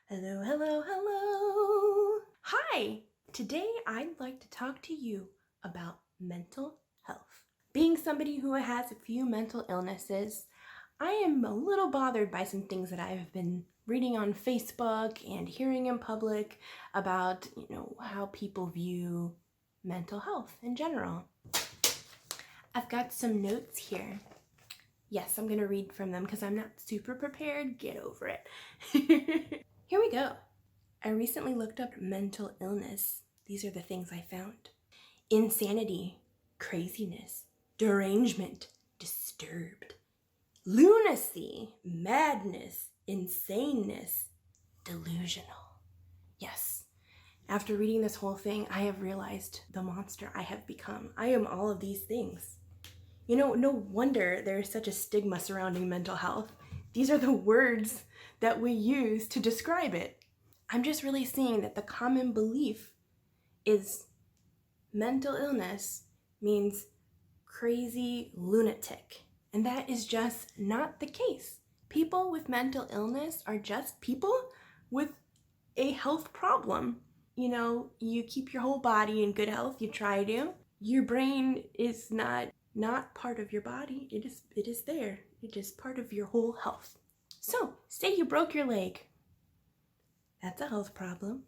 Hello, hello, hello. Hi. Today I'd like to talk to you about mental health. Being somebody who has a few mental illnesses, I am a little bothered by some things that I've been reading on Facebook and hearing in public about, how people view mental health in general. I've got some notes here. Yes, I'm going to read from them because I'm not super prepared. Get over it. Here we go. I recently looked up mental illness. These are the things I found: insanity, craziness, derangement, disturbed, lunacy, madness, insaneness, delusional. Yes, after reading this whole thing, I have realized the monster I have become. I am all of these things. No wonder there is such a stigma surrounding mental health. These are the words that we use to describe it. I'm just really seeing that the common belief is mental illness means crazy lunatic. And that is just not the case. People with mental illness are just people with a health problem. You keep your whole body in good health, you try to. Your brain is not part of your body. It is there. It is part of your whole health. So, say you broke your leg. That's a health problem.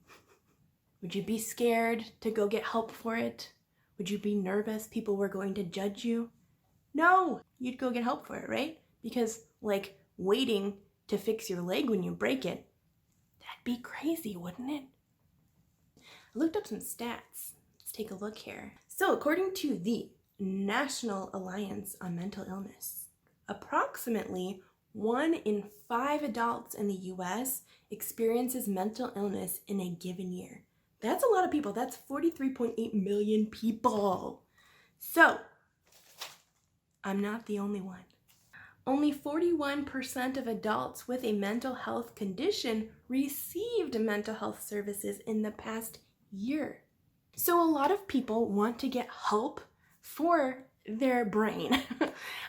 Would you be scared to go get help for it? Would you be nervous people were going to judge you? No, you'd go get help for it, right? Because, waiting to fix your leg when you break it, that'd be crazy, wouldn't it? I looked up some stats. Let's take a look here. So, according to the National Alliance on Mental Illness, approximately 1 in 5 adults in the US experiences mental illness in a given year. That's a lot of people. That's 43.8 million people. So, I'm not the only one. Only 41% of adults with a mental health condition received mental health services in the past year. So a lot of people want to get help for their brain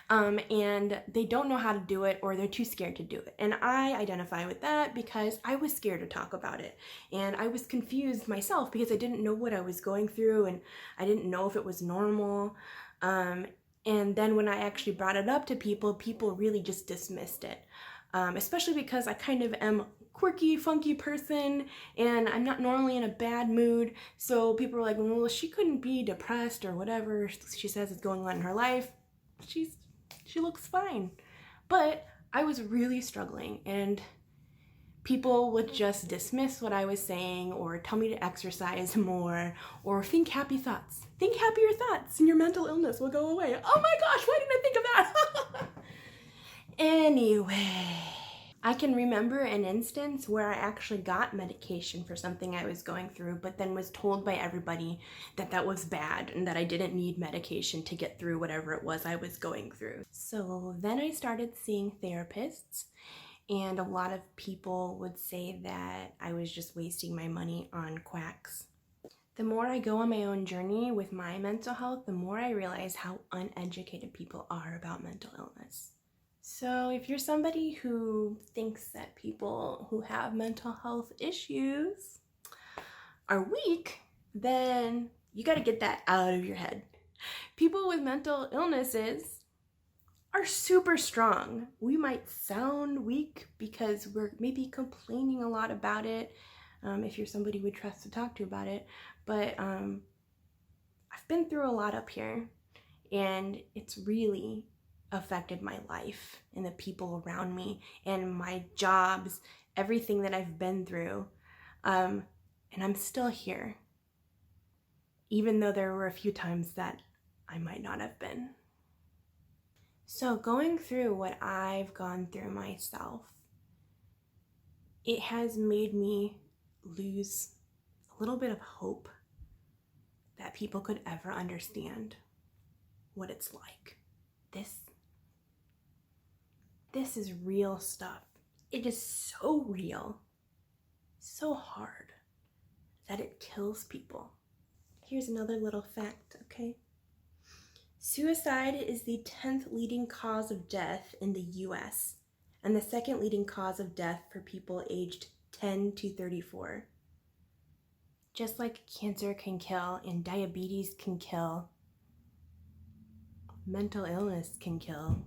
and they don't know how to do it, or they're too scared to do it. And I identify with that because I was scared to talk about it, and I was confused myself because I didn't know what I was going through, and I didn't know if it was normal. And then when I actually brought it up to people, people really just dismissed it, especially because I kind of am quirky, funky person, and I'm not normally in a bad mood. So people were like, well, she couldn't be depressed or whatever she says is going on in her life. She looks fine. But I was really struggling, and people would just dismiss what I was saying, or tell me to exercise more, or think happy thoughts. Think happier thoughts and your mental illness will go away. Oh my gosh, why didn't I think of that? Anyway, I can remember an instance where I actually got medication for something I was going through, but then was told by everybody that that was bad and that I didn't need medication to get through whatever it was I was going through. So then I started seeing therapists, and a lot of people would say that I was just wasting my money on quacks. The more I go on my own journey with my mental health, the more I realize how uneducated people are about mental illness. So if you're somebody who thinks that people who have mental health issues are weak, then you got to get that out of your head. People with mental illnesses are super strong. We might sound weak because we're maybe complaining a lot about it, if you're somebody we trust to talk to about it. But I've been through a lot up here, and it's really affected my life and the people around me and my jobs, everything that I've been through. And I'm still here, even though there were a few times that I might not have been. So going through what I've gone through myself, it has made me lose a little bit of hope that people could ever understand what it's like. This is real stuff. It is so real, so hard, that it kills people. Here's another little fact, okay? Suicide is the 10th leading cause of death in the US, and the second leading cause of death for people aged 10 to 34. Just like cancer can kill and diabetes can kill, mental illness can kill.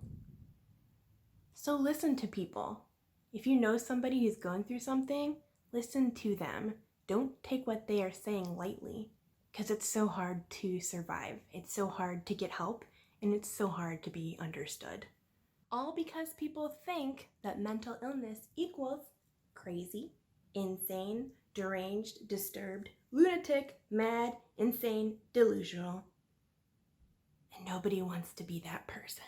So listen to people. If you know somebody who's going through something, listen to them. Don't take what they are saying lightly, because it's so hard to survive. It's so hard to get help, and it's so hard to be understood. All because people think that mental illness equals crazy, insane, deranged, disturbed, lunatic, mad, insane, delusional. And nobody wants to be that person.